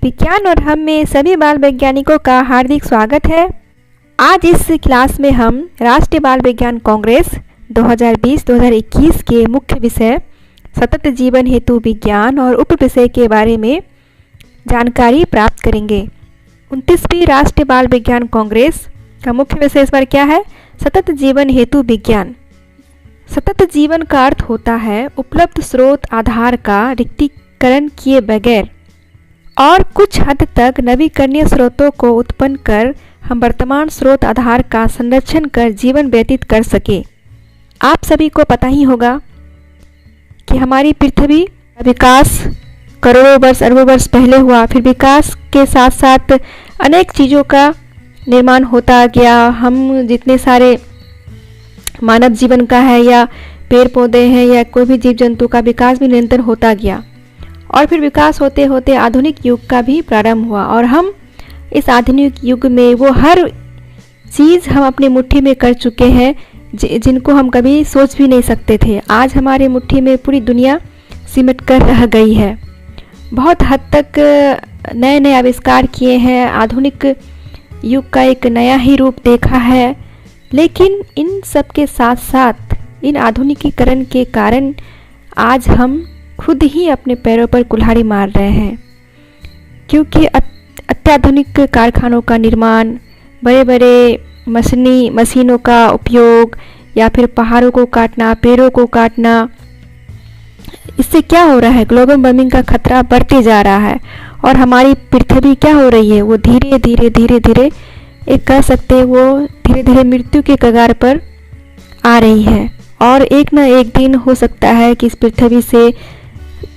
विज्ञान और हम में सभी बाल वैज्ञानिकों का हार्दिक स्वागत है। आज इस क्लास में हम राष्ट्रीय बाल विज्ञान कांग्रेस 2020-2021 के मुख्य विषय सतत जीवन हेतु विज्ञान और उप विषय के बारे में जानकारी प्राप्त करेंगे। 29वीं राष्ट्रीय बाल विज्ञान कांग्रेस का मुख्य विषय इस बार क्या है? सतत जीवन हेतु विज्ञान। सतत जीवन का अर्थ होता है उपलब्ध स्रोत आधार का रिक्तीकरण किए बगैर और कुछ हद तक नवीकरणीय स्रोतों को उत्पन्न कर हम वर्तमान स्रोत आधार का संरक्षण कर जीवन व्यतीत कर सके। आप सभी को पता ही होगा कि हमारी पृथ्वी विकास करोड़ों वर्ष अरबों वर्ष पहले हुआ, फिर विकास के साथ साथ अनेक चीज़ों का निर्माण होता गया। हम जितने सारे मानव जीवन का है या पेड़ पौधे हैं या कोई भी जीव जंतु का विकास भी निरंतर होता गया और फिर विकास होते होते आधुनिक युग का भी प्रारंभ हुआ और हम इस आधुनिक युग में वो हर चीज़ हम अपनी मुट्ठी में कर चुके हैं जिनको हम कभी सोच भी नहीं सकते थे। आज हमारे मुट्ठी में पूरी दुनिया सिमट कर रह गई है। बहुत हद तक नए नए आविष्कार किए हैं, आधुनिक युग का एक नया ही रूप देखा है। लेकिन इन सब के साथ साथ इन आधुनिकीकरण के कारण आज हम खुद ही अपने पैरों पर कुल्हाड़ी मार रहे हैं, क्योंकि अत्याधुनिक कारखानों का निर्माण, बड़े बड़े मशीनों का उपयोग या फिर पहाड़ों को काटना, पेड़ों को काटना, इससे क्या हो रहा है? ग्लोबल वार्मिंग का खतरा बढ़ते जा रहा है और हमारी पृथ्वी क्या हो रही है? वो धीरे धीरे एक कह सकते हैं वो धीरे धीरे मृत्यु के कगार पर आ रही है और एक न एक दिन हो सकता है कि इस पृथ्वी से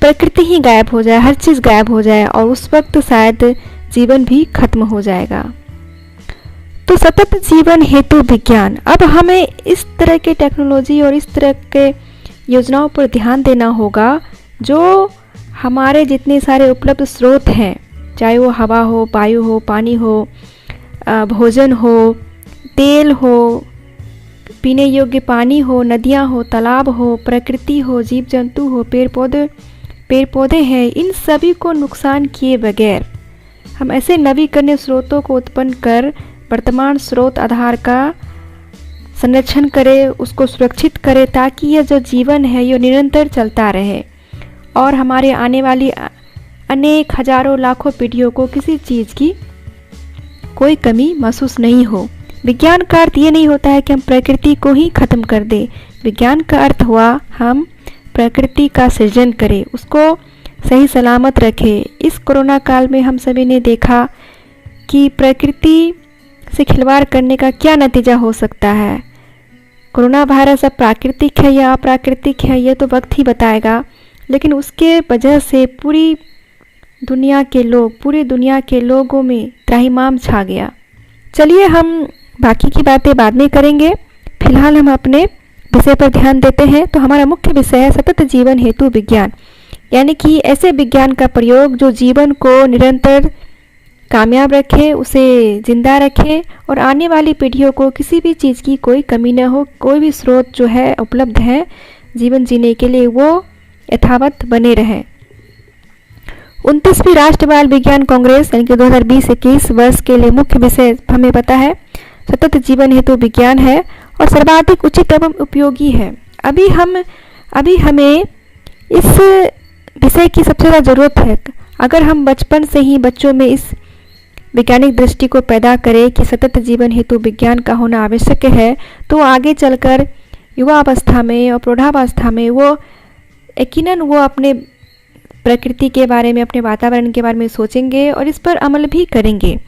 प्रकृति ही गायब हो जाए, हर चीज़ गायब हो जाए और उस वक्त शायद जीवन भी खत्म हो जाएगा। तो सतत जीवन हेतु विज्ञान, अब हमें इस तरह के टेक्नोलॉजी और इस तरह के योजनाओं पर ध्यान देना होगा जो हमारे जितने सारे उपलब्ध स्रोत हैं, चाहे वो हवा हो, वायु हो, पानी हो, भोजन हो, तेल हो, पीने योग्य पानी हो, नदियाँ हो, तालाब हो, प्रकृति हो, जीव जंतु हो, पेड़ पौधे हैं, इन सभी को नुकसान किए बगैर हम ऐसे नवीकरणीय स्रोतों को उत्पन्न कर वर्तमान स्रोत आधार का संरक्षण करें, उसको सुरक्षित करें ताकि यह जो जीवन है ये निरंतर चलता रहे और हमारे आने वाली अनेक हजारों लाखों पीढ़ियों को किसी चीज़ की कोई कमी महसूस नहीं हो। विज्ञान का अर्थ ये नहीं होता है कि हम प्रकृति को ही खत्म कर दें। विज्ञान का अर्थ हुआ हम प्रकृति का सृजन करें, उसको सही सलामत रखें। इस कोरोना काल में हम सभी ने देखा कि प्रकृति से खिलवाड़ करने का क्या नतीजा हो सकता है। कोरोना वायरस अब प्राकृतिक है या अप्राकृतिक है ये तो वक्त ही बताएगा, लेकिन उसके वजह से पूरी दुनिया के लोगों में त्राहिमाम छा गया। चलिए हम बाकी की बातें बाद में करेंगे, फिलहाल हम अपने विषय पर ध्यान देते हैं। तो हमारा मुख्य विषय है सतत जीवन हेतु विज्ञान, यानी कि ऐसे विज्ञान का प्रयोग जो जीवन को निरंतर कामयाब रखे, उसे जिंदा रखे और आने वाली पीढ़ियों को किसी भी चीज़ की कोई कमी न हो, कोई भी स्रोत जो है उपलब्ध है जीवन जीने के लिए वो यथावत बने रहे। 29वीं राष्ट्रीय बाल विज्ञान कांग्रेस यानी कि 2020-21 वर्ष के लिए मुख्य विषय हमें पता है सतत जीवन हेतु विज्ञान है और सर्वाधिक उचित एवं उपयोगी है। अभी हमें इस विषय की सबसे ज़्यादा ज़रूरत है। अगर हम बचपन से ही बच्चों में इस वैज्ञानिक दृष्टि को पैदा करें कि सतत जीवन हेतु विज्ञान का होना आवश्यक है, तो आगे चलकर युवा अवस्था में और प्रौढ़ावस्था में वो यकीनन वो अपने प्रकृति के बारे में, अपने वातावरण के बारे में सोचेंगे और इस पर अमल भी करेंगे।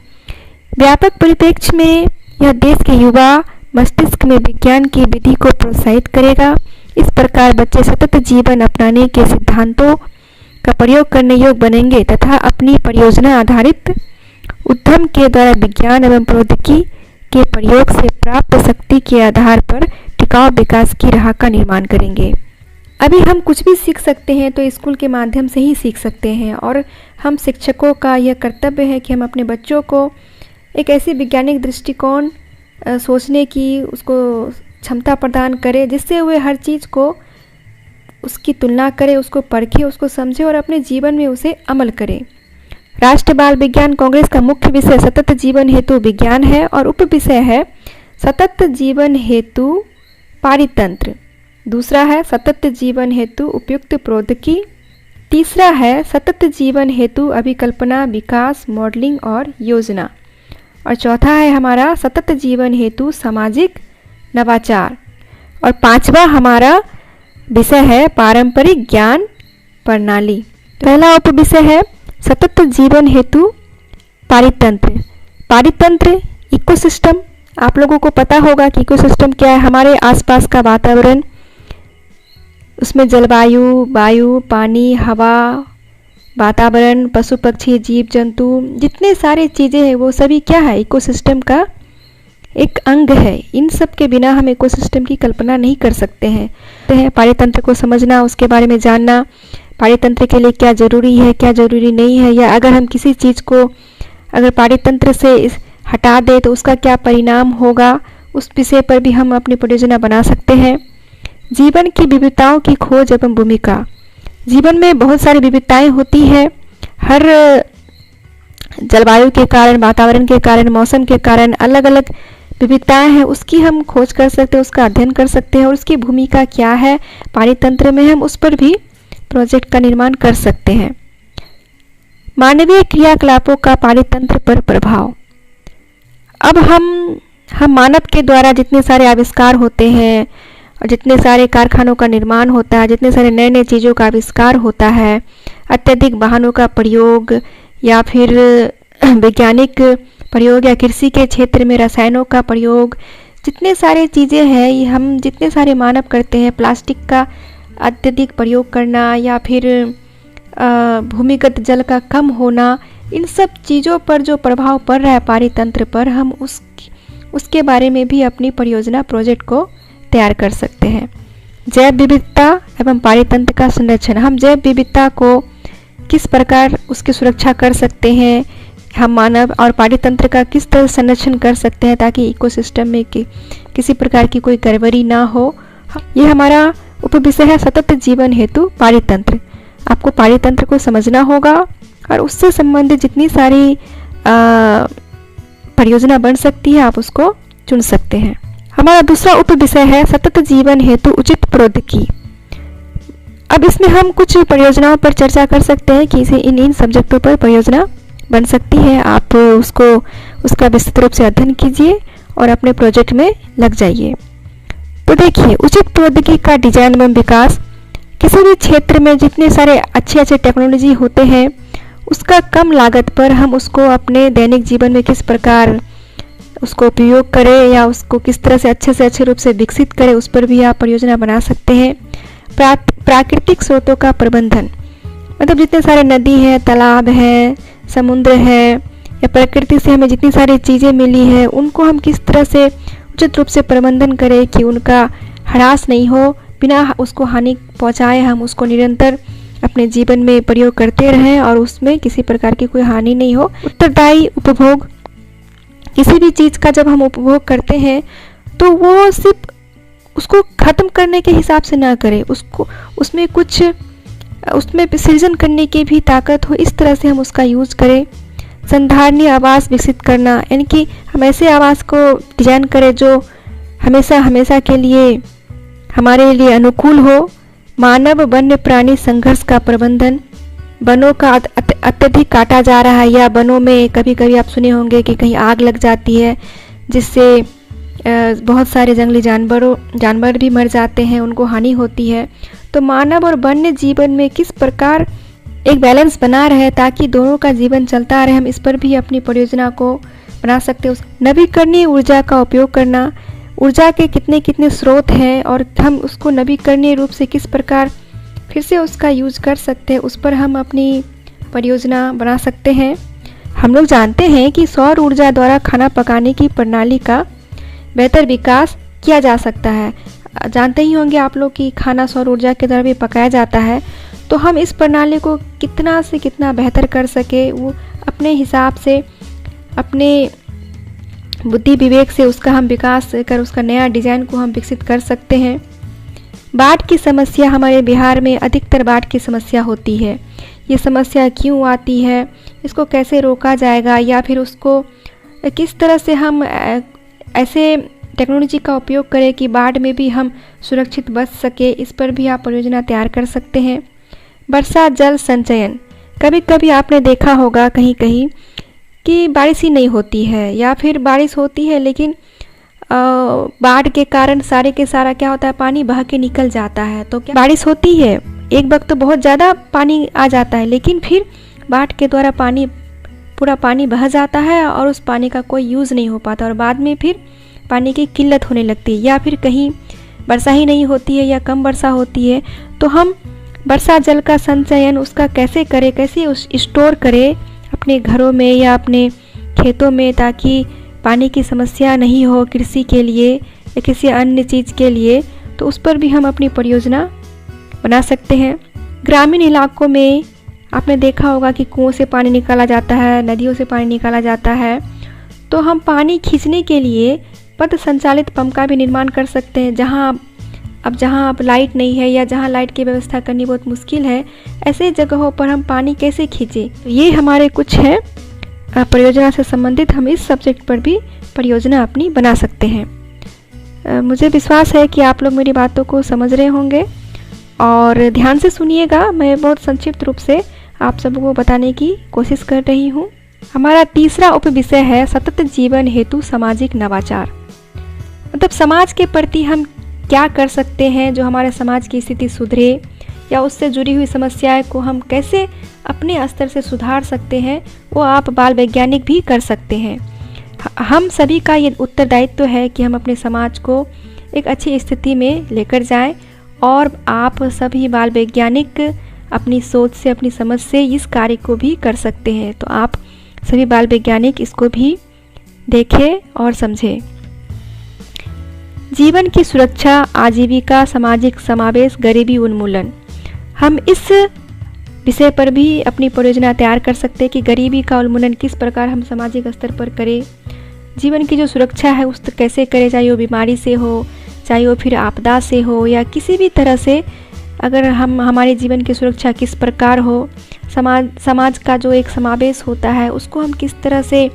व्यापक परिप्रेक्ष्य में यह देश के युवा मस्तिष्क में विज्ञान की विधि को प्रोत्साहित करेगा। इस प्रकार बच्चे सतत जीवन अपनाने के सिद्धांतों का प्रयोग करने योग्य बनेंगे तथा अपनी परियोजना आधारित उद्यम के द्वारा विज्ञान एवं प्रौद्योगिकी के प्रयोग से प्राप्त शक्ति के आधार पर टिकाऊ विकास की राह का निर्माण करेंगे। अभी हम कुछ भी सीख सकते हैं तो स्कूल के माध्यम से ही सीख सकते हैं और हम शिक्षकों का यह कर्तव्य है कि हम अपने बच्चों को एक ऐसी वैज्ञानिक दृष्टिकोण सोचने की उसको क्षमता प्रदान करें जिससे वे हर चीज़ को उसकी तुलना करें, उसको परखें, उसको समझें और अपने जीवन में उसे अमल करें। राष्ट्रीय बाल विज्ञान कांग्रेस का मुख्य विषय सतत जीवन हेतु विज्ञान है और उप विषय है सतत जीवन हेतु पारितंत्र। दूसरा है सतत जीवन हेतु उपयुक्त प्रौद्योगिकी। तीसरा है सतत जीवन हेतु अभिकल्पना, विकास, मॉडलिंग और योजना। और चौथा है हमारा सतत जीवन हेतु सामाजिक नवाचार। और पांचवा हमारा विषय है पारंपरिक ज्ञान प्रणाली। पहला उप विषय है सतत जीवन हेतु पारितंत्र। पारितंत्र इकोसिस्टम, आप लोगों को पता होगा कि इकोसिस्टम क्या है। हमारे आसपास का वातावरण, उसमें जलवायु, वायु, पानी, हवा, वातावरण, पशु पक्षी, जीव जंतु, जितने सारे चीज़ें हैं वो सभी क्या है, इकोसिस्टम का एक अंग है। इन सब के बिना हम इकोसिस्टम की कल्पना नहीं कर सकते हैं। पारितंत्र को समझना, उसके बारे में जानना, पारितंत्र के लिए क्या ज़रूरी है, क्या ज़रूरी नहीं है, या अगर हम किसी चीज़ को अगर पारितंत्र से हटा दें तो उसका क्या परिणाम होगा, उस विषय पर भी हम अपनी परियोजना बना सकते हैं। जीवन की विविधताओं की खोज एवं भूमिका। जीवन में बहुत सारी विविधताएं होती है। हर जलवायु के कारण, वातावरण के कारण, मौसम के कारण अलग अलग विविधताएं हैं, उसकी हम खोज कर सकते हैं, उसका अध्ययन कर सकते हैं और उसकी भूमिका क्या है पारितंत्र में, हम उस पर भी प्रोजेक्ट का निर्माण कर सकते हैं। मानवीय क्रियाकलापों का पारितंत्र पर प्रभाव। अब हम मानव के द्वारा जितने सारे आविष्कार होते हैं और जितने सारे कारखानों का निर्माण होता है, जितने सारे नए नए चीज़ों का आविष्कार होता है, अत्यधिक वाहनों का प्रयोग या फिर वैज्ञानिक प्रयोग या कृषि के क्षेत्र में रसायनों का प्रयोग, जितने सारे चीज़ें हैं ये हम जितने सारे मानव करते हैं, प्लास्टिक का अत्यधिक प्रयोग करना या फिर भूमिगत जल का कम होना, इन सब चीज़ों पर जो प्रभाव पड़ रहा है पारितंत्र पर, हम उसके बारे में भी अपनी परियोजना प्रोजेक्ट को तैयार कर सकते हैं। जैव विविधता एवं पारितंत्र का संरक्षण। हम जैव विविधता को किस प्रकार उसकी सुरक्षा कर सकते हैं, हम मानव और पारितंत्र का किस तरह संरक्षण कर सकते हैं ताकि इकोसिस्टम में किसी प्रकार की कोई गड़बड़ी ना हो, ये हमारा उपविषय है सतत जीवन हेतु पारितंत्र। आपको पारितंत्र को समझना होगा और उससे संबंधित जितनी सारी परियोजना बन सकती है आप उसको चुन सकते हैं। हमारा दूसरा उप विषय है सतत जीवन हेतु उचित प्रौद्योगिकी। अब इसमें हम कुछ परियोजनाओं पर चर्चा कर सकते हैं कि इसे इन सब्जेक्टों पर परियोजना बन सकती है। आप उसका विस्तृत रूप से अध्ययन कीजिए और अपने प्रोजेक्ट में लग जाइए। तो देखिए, उचित प्रौद्योगिकी का डिजाइन एवं विकास। किसी भी क्षेत्र में जितने सारे अच्छे टेक्नोलॉजी होते हैं उसका कम लागत पर हम उसको अपने दैनिक जीवन में किस प्रकार उसको उपयोग करें या उसको किस तरह से अच्छे रूप से विकसित करें, उस पर भी आप परियोजना बना सकते हैं। प्राकृतिक स्रोतों का प्रबंधन, मतलब जितने सारे नदी है, तालाब है, समुद्र है या प्रकृति से हमें जितनी सारी चीज़ें मिली है उनको हम किस तरह से उचित रूप से प्रबंधन करें कि उनका ह्रास नहीं हो, बिना उसको हानि पहुंचाए हम उसको निरंतर अपने जीवन में प्रयोग करते रहें और उसमें किसी प्रकार की कोई हानि नहीं हो। उत्तरदायी उपभोग। किसी भी चीज़ का जब हम उपभोग करते हैं तो वो सिर्फ उसको ख़त्म करने के हिसाब से ना करें, उसमें सृजन करने की भी ताकत हो, इस तरह से हम उसका यूज करें। संधारणीय आवास विकसित करना, यानी कि हम ऐसे आवास को डिजाइन करें जो हमेशा के लिए हमारे लिए अनुकूल हो। मानव वन्य प्राणी संघर्ष का प्रबंधन। वनों का अत्यधिक काटा जा रहा है या वनों में कभी कभी आप सुने होंगे कि कहीं आग लग जाती है जिससे बहुत सारे जंगली जानवर भी मर जाते हैं, उनको हानि होती है। तो मानव और वन्य जीवन में किस प्रकार एक बैलेंस बना रहे ताकि दोनों का जीवन चलता रहे, हम इस पर भी अपनी परियोजना को बना सकते हैं। नवीकरणीय ऊर्जा का उपयोग करना। ऊर्जा के कितने स्रोत हैं और हम उसको नवीकरणीय रूप से किस प्रकार फिर से उसका यूज कर सकते हैं, उस पर हम अपनी परियोजना बना सकते हैं। हम लोग जानते हैं कि सौर ऊर्जा द्वारा खाना पकाने की प्रणाली का बेहतर विकास किया जा सकता है। जानते ही होंगे आप लोग कि खाना सौर ऊर्जा के द्वारा भी पकाया जाता है। तो हम इस प्रणाली को कितना से कितना बेहतर कर सके, वो अपने हिसाब से अपने बुद्धि विवेक से उसका हम विकास कर उसका नया डिज़ाइन को हम विकसित कर सकते हैं। बाढ़ की समस्या। हमारे बिहार में अधिकतर बाढ़ की समस्या होती है। ये समस्या क्यों आती है, इसको कैसे रोका जाएगा, या फिर उसको किस तरह से हम ऐसे टेक्नोलॉजी का उपयोग करें कि बाढ़ में भी हम सुरक्षित बच सके, इस पर भी आप परियोजना तैयार कर सकते हैं। वर्षा जल संचयन, कभी कभी आपने देखा होगा कहीं कहीं कि बारिश ही नहीं होती है, या फिर बारिश होती है लेकिन बाढ़ के कारण सारे के सारा क्या होता है, पानी बह के निकल जाता है। तो क्या बारिश होती है, एक वक्त तो बहुत ज़्यादा पानी आ जाता है, लेकिन फिर बाढ़ के द्वारा पूरा पानी बह जाता है और उस पानी का कोई यूज़ नहीं हो पाता, और बाद में फिर पानी की किल्लत होने लगती है। या फिर कहीं वर्षा ही नहीं होती है या कम वर्षा होती है, तो हम वर्षा जल का संचयन उसका कैसे करें, कैसे उस स्टोर करें अपने घरों में या अपने खेतों में, ताकि पानी की समस्या नहीं हो कृषि के लिए या किसी अन्य चीज़ के लिए। तो उस पर भी हम अपनी परियोजना बना सकते हैं। ग्रामीण इलाकों में आपने देखा होगा कि कुओं से पानी निकाला जाता है, नदियों से पानी निकाला जाता है, तो हम पानी खींचने के लिए पथ संचालित पंप का भी निर्माण कर सकते हैं। जहाँ अब लाइट नहीं है या जहाँ लाइट की व्यवस्था करनी बहुत मुश्किल है, ऐसे जगहों पर हम पानी कैसे खींचें, तो ये हमारे कुछ है परियोजना से संबंधित। हम इस सब्जेक्ट पर भी परियोजना अपनी बना सकते हैं। मुझे विश्वास है कि आप लोग मेरी बातों को समझ रहे होंगे, और ध्यान से सुनिएगा। मैं बहुत संक्षिप्त रूप से आप सबको बताने की कोशिश कर रही हूँ। हमारा तीसरा उपविषय है सतत जीवन हेतु सामाजिक नवाचार। मतलब समाज के प्रति हम क्या कर सकते हैं जो हमारे समाज की स्थिति सुधरे, या उससे जुड़ी हुई समस्याएं को हम कैसे अपने स्तर से सुधार सकते हैं, वो आप बाल वैज्ञानिक भी कर सकते हैं। हम सभी का ये उत्तरदायित्व है कि हम अपने समाज को एक अच्छी स्थिति में लेकर जाएं, और आप सभी बाल वैज्ञानिक अपनी सोच से, अपनी समझ से इस कार्य को भी कर सकते हैं। तो आप सभी बाल वैज्ञानिक इसको भी देखें और समझें। जीवन की सुरक्षा, आजीविका, सामाजिक समावेश, गरीबी उन्मूलन, हम इस विषय पर भी अपनी परियोजना तैयार कर सकते हैं कि गरीबी का उन्मूलन किस प्रकार हम सामाजिक स्तर पर करें। जीवन की जो सुरक्षा है उस कैसे करें, चाहे वो बीमारी से हो, चाहे वो फिर आपदा से हो, या किसी भी तरह से अगर हमारे जीवन की सुरक्षा किस प्रकार हो। समाज का जो एक समावेश होता है उसको हम किस तरह से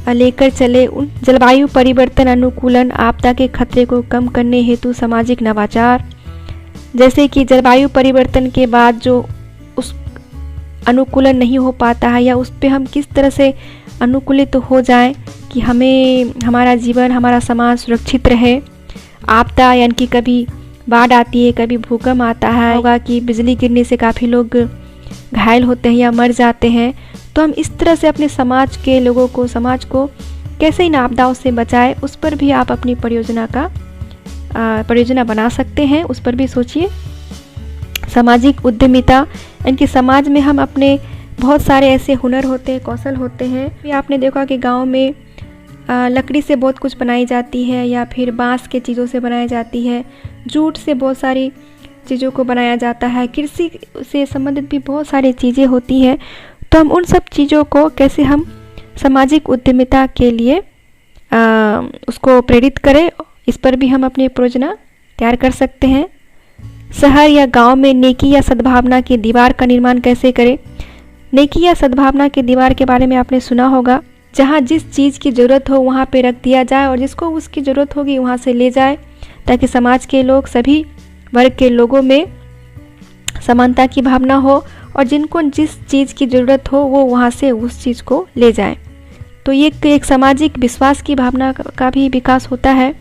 लेकर चले। उन जलवायु परिवर्तन अनुकूलन, आपदा के खतरे को कम करने हेतु सामाजिक नवाचार, जैसे कि जलवायु परिवर्तन के बाद जो उस अनुकूलन नहीं हो पाता है, या उस पे हम किस तरह से अनुकूलित हो जाएं कि हमारा जीवन, हमारा समाज सुरक्षित रहे। आपदा यानी कि कभी बाढ़ आती है, कभी भूकंप आता है, होगा कि बिजली गिरने से काफ़ी लोग घायल होते हैं या मर जाते हैं। तो हम इस तरह से अपने समाज के लोगों को, समाज को कैसे इन आपदाओं से बचाएं, उस पर भी आप अपनी परियोजना बना सकते हैं। उस पर भी सोचिए। सामाजिक उद्यमिता, यानी कि समाज में हम अपने बहुत सारे ऐसे हुनर होते हैं, कौशल होते हैं। भी आपने देखा कि गांव में लकड़ी से बहुत कुछ बनाई जाती है, या फिर बांस के चीज़ों से बनाई जाती है, जूट से बहुत सारी चीज़ों को बनाया जाता है, कृषि से संबंधित भी बहुत सारी चीज़ें होती हैं। तो हम उन सब चीज़ों को कैसे हम सामाजिक उद्यमिता के लिए उसको प्रेरित करें, इस पर भी हम अपनी परियोजना तैयार कर सकते हैं। शहर या गांव में नेकी या सद्भावना की दीवार का निर्माण कैसे करें। नेकी या सद्भावना की दीवार के बारे में आपने सुना होगा, जहाँ जिस चीज़ की ज़रूरत हो वहाँ पे रख दिया जाए, और जिसको उसकी ज़रूरत होगी वहाँ से ले जाए, ताकि समाज के लोग, सभी वर्ग के लोगों में समानता की भावना हो, और जिनको जिस चीज़ की ज़रूरत हो वो वहाँ से उस चीज़ को ले जाएं। तो ये एक सामाजिक विश्वास की भावना का भी विकास होता है।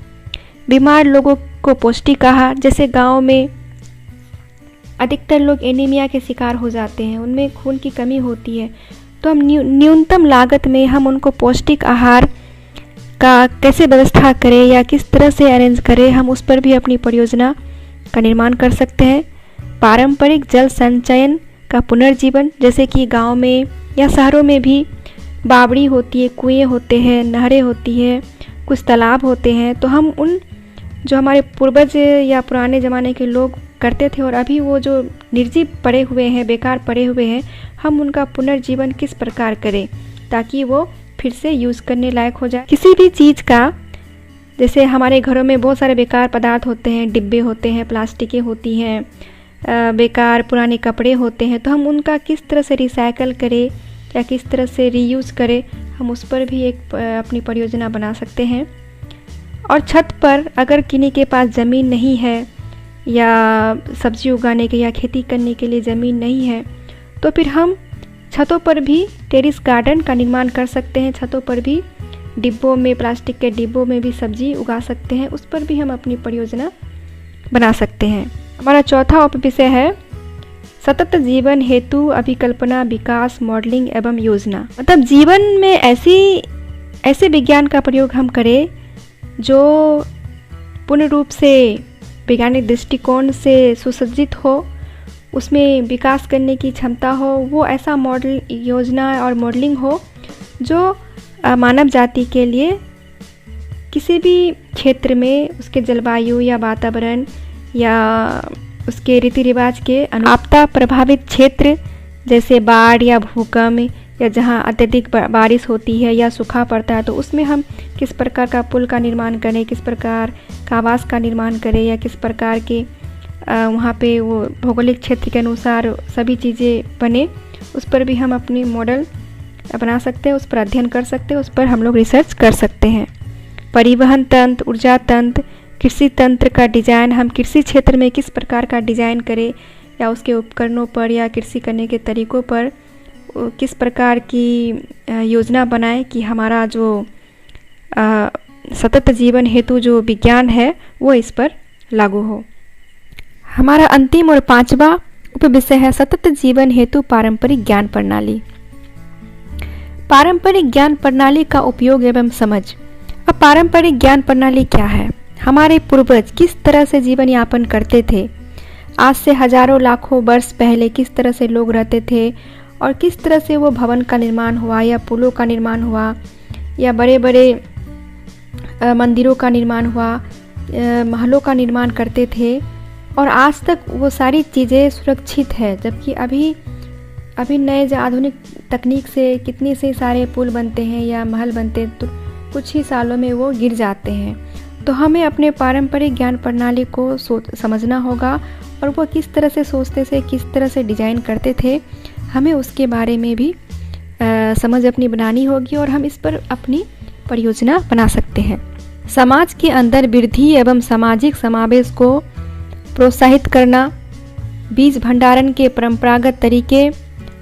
बीमार लोगों को पौष्टिक आहार, जैसे गांव में अधिकतर लोग एनीमिया के शिकार हो जाते हैं, उनमें खून की कमी होती है। तो हम न्यूनतम लागत में हम उनको पौष्टिक आहार का कैसे व्यवस्था करें या किस तरह से अरेंज करें, हम उस पर भी अपनी परियोजना का निर्माण कर सकते हैं। पारंपरिक जल संचयन का पुनर्जीवन, जैसे कि गांव में या शहरों में भी बावड़ी होती है, कुएं होते हैं, नहरें होती है, कुछ तालाब होते हैं। तो हम उन जो हमारे पूर्वज या पुराने ज़माने के लोग करते थे और अभी वो जो निर्जीव पड़े हुए हैं, बेकार पड़े हुए हैं, हम उनका पुनर्जीवन किस प्रकार करें ताकि वो फिर से यूज़ करने लायक हो जाए। किसी भी चीज़ का, जैसे हमारे घरों में बहुत सारे बेकार पदार्थ होते हैं, डिब्बे होते हैं, प्लास्टिकें होती हैं, बेकार पुराने कपड़े होते हैं, तो हम उनका किस तरह से रिसाइकल करें या किस तरह से रीयूज़ करें, हम उस पर भी एक अपनी परियोजना बना सकते हैं। और छत पर अगर किन्हीं के पास ज़मीन नहीं है या सब्ज़ी उगाने के या खेती करने के लिए ज़मीन नहीं है, तो फिर हम छतों पर भी टेरेस गार्डन का निर्माण कर सकते हैं। छतों पर भी डिब्बों में, प्लास्टिक के डिब्बों में भी सब्ज़ी उगा सकते हैं, उस पर भी हम अपनी परियोजना बना सकते हैं। हमारा चौथा उपविषय है सतत जीवन हेतु अभिकल्पना, विकास, मॉडलिंग एवं योजना। मतलब जीवन में ऐसे विज्ञान का प्रयोग हम करें जो पूर्ण रूप से वैज्ञानिक दृष्टिकोण से सुसज्जित हो, उसमें विकास करने की क्षमता हो, वो ऐसा मॉडल, योजना और मॉडलिंग हो जो मानव जाति के लिए किसी भी क्षेत्र में उसके जलवायु या वातावरण या उसके रीति रिवाज के आपदा प्रभावित क्षेत्र जैसे बाढ़ या भूकंप या जहाँ अत्यधिक बारिश होती है या सूखा पड़ता है, तो उसमें हम किस प्रकार का पुल का निर्माण करें, किस प्रकार का आवास का निर्माण करें, या किस प्रकार के वहाँ पे वो भौगोलिक क्षेत्र के अनुसार सभी चीज़ें बने, उस पर भी हम अपनी मॉडल बना सकते हैं, उस पर अध्ययन कर सकते हैं, उस पर हम लोग रिसर्च कर सकते हैं। परिवहन तंत्र, ऊर्जा तंत्र, कृषि तंत्र का डिज़ाइन, हम कृषि क्षेत्र में किस प्रकार का डिज़ाइन करें या उसके उपकरणों पर या कृषि करने के तरीक़ों पर किस प्रकार की योजना बनाएं कि हमारा जो सतत जीवन हेतु जो विज्ञान है वो इस पर लागू हो। हमारा अंतिम और पांचवा उपविषय है सतत जीवन हेतु पारंपरिक ज्ञान प्रणाली। पारंपरिक ज्ञान प्रणाली का उपयोग एवं समझ। अब पारंपरिक ज्ञान प्रणाली क्या है? हमारे पूर्वज किस तरह से जीवन यापन करते थे, आज से हजारों लाखों वर्ष पहले किस तरह से लोग रहते थे और किस तरह से वो भवन का निर्माण हुआ या पुलों का निर्माण हुआ या बड़े बड़े मंदिरों का निर्माण हुआ, महलों का निर्माण करते थे, और आज तक वो सारी चीज़ें सुरक्षित है। जबकि अभी नए जो आधुनिक तकनीक से कितने से सारे पुल बनते हैं या महल बनते हैं, तो कुछ ही सालों में वो गिर जाते हैं। तो हमें अपने पारंपरिक ज्ञान प्रणाली को समझना होगा और वो किस तरह से सोचते थे, किस तरह से डिज़ाइन करते थे, हमें उसके बारे में भी समझ अपनी बनानी होगी और हम इस पर अपनी परियोजना बना सकते हैं। समाज के अंदर वृद्धि एवं सामाजिक समावेश को प्रोत्साहित करना, बीज भंडारण के परंपरागत तरीके।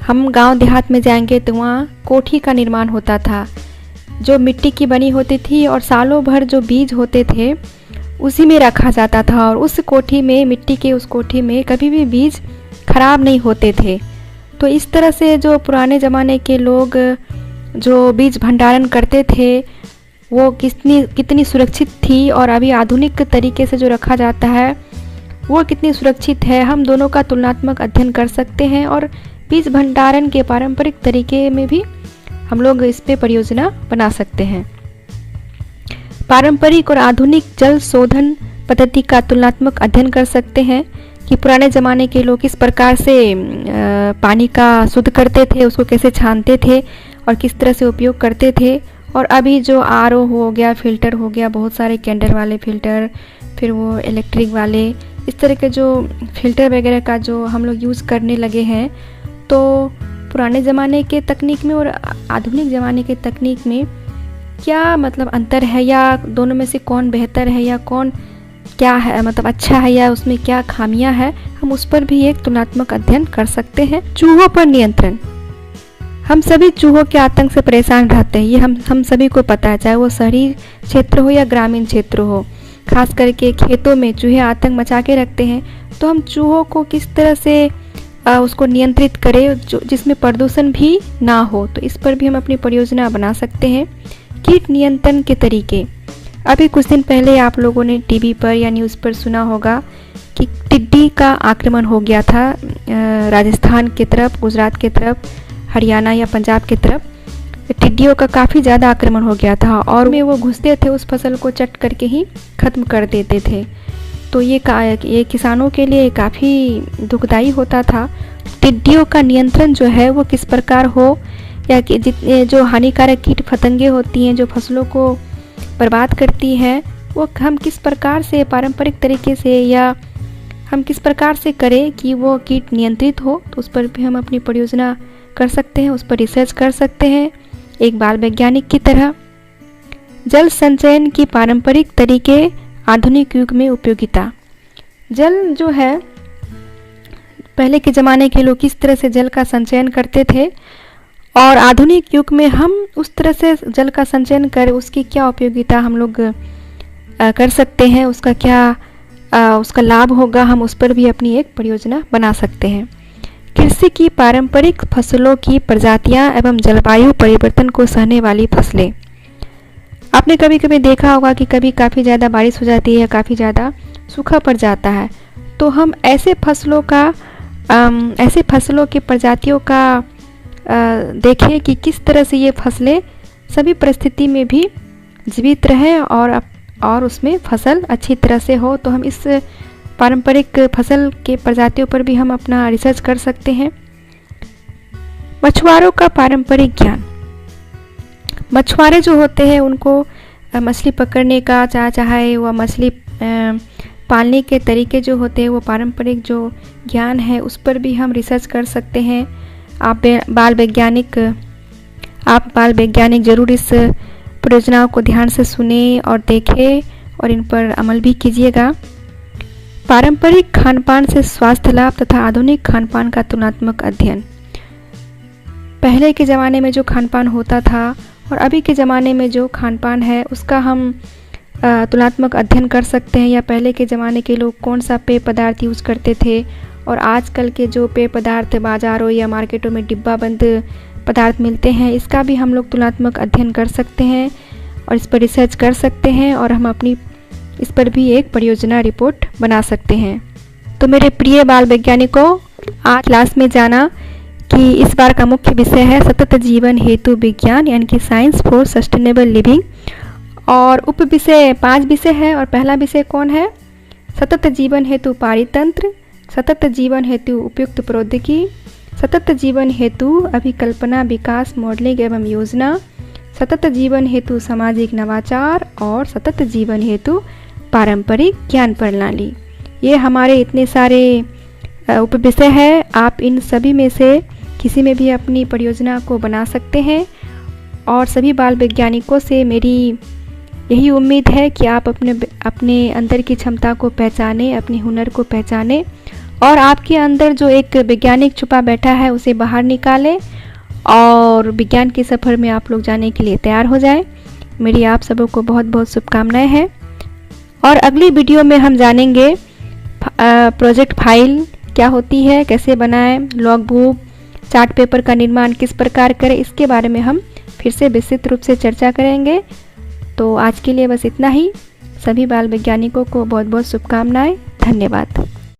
हम गांव देहात में जाएंगे तो वहाँ कोठी का निर्माण होता था जो मिट्टी की बनी होती थी और सालों भर जो बीज होते थे उसी में रखा जाता था और उस कोठी में, मिट्टी के उस कोठी में कभी भी बीज खराब नहीं होते थे। तो इस तरह से जो पुराने ज़माने के लोग जो बीज भंडारण करते थे वो कितनी सुरक्षित थी और अभी आधुनिक तरीके से जो रखा जाता है वो कितनी सुरक्षित है, हम दोनों का तुलनात्मक अध्ययन कर सकते हैं और बीज भंडारण के पारंपरिक तरीके में भी हम लोग इस पे परियोजना बना सकते हैं। पारंपरिक और आधुनिक जल शोधन पद्धति का तुलनात्मक अध्ययन कर सकते हैं कि पुराने ज़माने के लोग किस प्रकार से पानी का शुद्ध करते थे, उसको कैसे छानते थे और किस तरह से उपयोग करते थे। और अभी जो आरओ हो गया, फिल्टर हो गया, बहुत सारे कैंडल वाले फ़िल्टर, फिर वो इलेक्ट्रिक वाले, इस तरह के जो फ़िल्टर वगैरह का जो हम लोग यूज़ करने लगे हैं, तो पुराने ज़माने के तकनीक में और आधुनिक ज़माने के तकनीक में क्या मतलब अंतर है या दोनों में से कौन बेहतर है या कौन क्या है, मतलब अच्छा है या उसमें क्या खामियां है, हम उस पर भी एक तुलनात्मक अध्ययन कर सकते हैं। चूहों पर नियंत्रण। हम सभी चूहों के आतंक से परेशान रहते हैं, ये हम सभी को पता है, चाहे वो शहरी क्षेत्र हो या ग्रामीण क्षेत्र हो। खास करके खेतों में चूहे आतंक मचा के रखते हैं, तो हम चूहों को किस तरह से उसको नियंत्रित करें जिसमें प्रदूषण भी ना हो, तो इस पर भी हम अपनी परियोजना बना सकते हैं। कीट नियंत्रण के तरीके। अभी कुछ दिन पहले आप लोगों ने टीवी पर या न्यूज़ पर सुना होगा कि टिड्डी का आक्रमण हो गया था राजस्थान की तरफ, गुजरात की तरफ, हरियाणा या पंजाब की तरफ। टिड्डियों का काफ़ी ज़्यादा आक्रमण हो गया था और में वो घुसते थे, उस फसल को चट करके ही ख़त्म कर देते थे। तो ये किसानों के लिए काफ़ी दुखदाई होता था। टिड्डियों का नियंत्रण जो है वो किस प्रकार हो, या कि जितने जो हानिकारक कीट फतंगे होती हैं जो फसलों को बर्बाद करती हैं, वो हम किस प्रकार से पारंपरिक तरीके से या हम किस प्रकार से करें कि वो कीट नियंत्रित हो, तो उस पर भी हम अपनी परियोजना कर सकते हैं, उस पर रिसर्च कर सकते हैं एक बाल वैज्ञानिक की तरह। जल संचयन की पारंपरिक तरीके आधुनिक युग में उपयोगिता। जल जो है, पहले के ज़माने के लोग किस तरह से जल का संचयन करते थे और आधुनिक युग में हम उस तरह से जल का संचयन कर उसकी क्या उपयोगिता हम लोग कर सकते हैं, उसका क्या उसका लाभ होगा, हम उस पर भी अपनी एक परियोजना बना सकते हैं। कृषि की पारंपरिक फसलों की प्रजातियां एवं जलवायु परिवर्तन को सहने वाली फसलें। आपने कभी कभी देखा होगा कि कभी काफ़ी ज़्यादा बारिश हो जाती है, काफ़ी ज़्यादा सूखा पड़ जाता है, तो हम ऐसे फसलों की प्रजातियों का देखें कि किस तरह से ये फसलें सभी परिस्थिति में भी जीवित रहें और उसमें फसल अच्छी तरह से हो। तो हम इस पारंपरिक फसल के प्रजातियों पर भी हम अपना रिसर्च कर सकते हैं। मछुआरों का पारंपरिक ज्ञान। मछुआरे जो होते हैं उनको मछली पकड़ने का चाहे वह मछली पालने के तरीके जो होते हैं, वो पारंपरिक जो ज्ञान है उस पर भी हम रिसर्च कर सकते हैं। आप बाल वैज्ञानिक जरूर इस परियोजनाओं को ध्यान से सुने और देखें और इन पर अमल भी कीजिएगा। पारंपरिक खानपान से स्वास्थ्य लाभ तथा आधुनिक खानपान का तुलनात्मक अध्ययन। पहले के ज़माने में जो खानपान होता था और अभी के ज़माने में जो खानपान है उसका हम तुलनात्मक अध्ययन कर सकते हैं, या पहले के ज़माने के लोग कौन सा पेय पदार्थ यूज़ करते थे और आजकल के जो पेय पदार्थ बाज़ारों या मार्केटों में डिब्बा बंद पदार्थ मिलते हैं, इसका भी हम लोग तुलनात्मक अध्ययन कर सकते हैं और इस पर रिसर्च कर सकते हैं और हम अपनी इस पर भी एक परियोजना रिपोर्ट बना सकते हैं। तो मेरे प्रिय बाल वैज्ञानिकों, आज क्लास में जाना कि इस बार का मुख्य विषय है सतत जीवन हेतु विज्ञान, यानी कि साइंस फॉर सस्टेनेबल लिविंग, और उप विषय 5 विषय है। और पहला विषय कौन है? सतत जीवन हेतु पारितंत्र, सतत जीवन हेतु उपयुक्त प्रौद्योगिकी, सतत जीवन हेतु अभिकल्पना विकास मॉडलिंग एवं योजना, सतत जीवन हेतु सामाजिक नवाचार और सतत जीवन हेतु पारंपरिक ज्ञान प्रणाली। ये हमारे इतने सारे उप विषय है। आप इन सभी में से किसी में भी अपनी परियोजना को बना सकते हैं और सभी बाल वैज्ञानिकों से मेरी यही उम्मीद है कि आप अपने अंदर की क्षमता को पहचानें, अपने हुनर को पहचानें और आपके अंदर जो एक वैज्ञानिक छुपा बैठा है उसे बाहर निकालें और विज्ञान के सफ़र में आप लोग जाने के लिए तैयार हो जाएं। मेरी आप सबों को बहुत बहुत शुभकामनाएं हैं और अगली वीडियो में हम जानेंगे प्रोजेक्ट फाइल क्या होती है, कैसे बनाएं, लॉग बुक, चार्ट पेपर का निर्माण किस प्रकार करें, इसके बारे में हम फिर से विस्तृत रूप से चर्चा करेंगे। तो आज के लिए बस इतना ही। सभी बाल वैज्ञानिकों को बहुत बहुत शुभकामनाएं। धन्यवाद।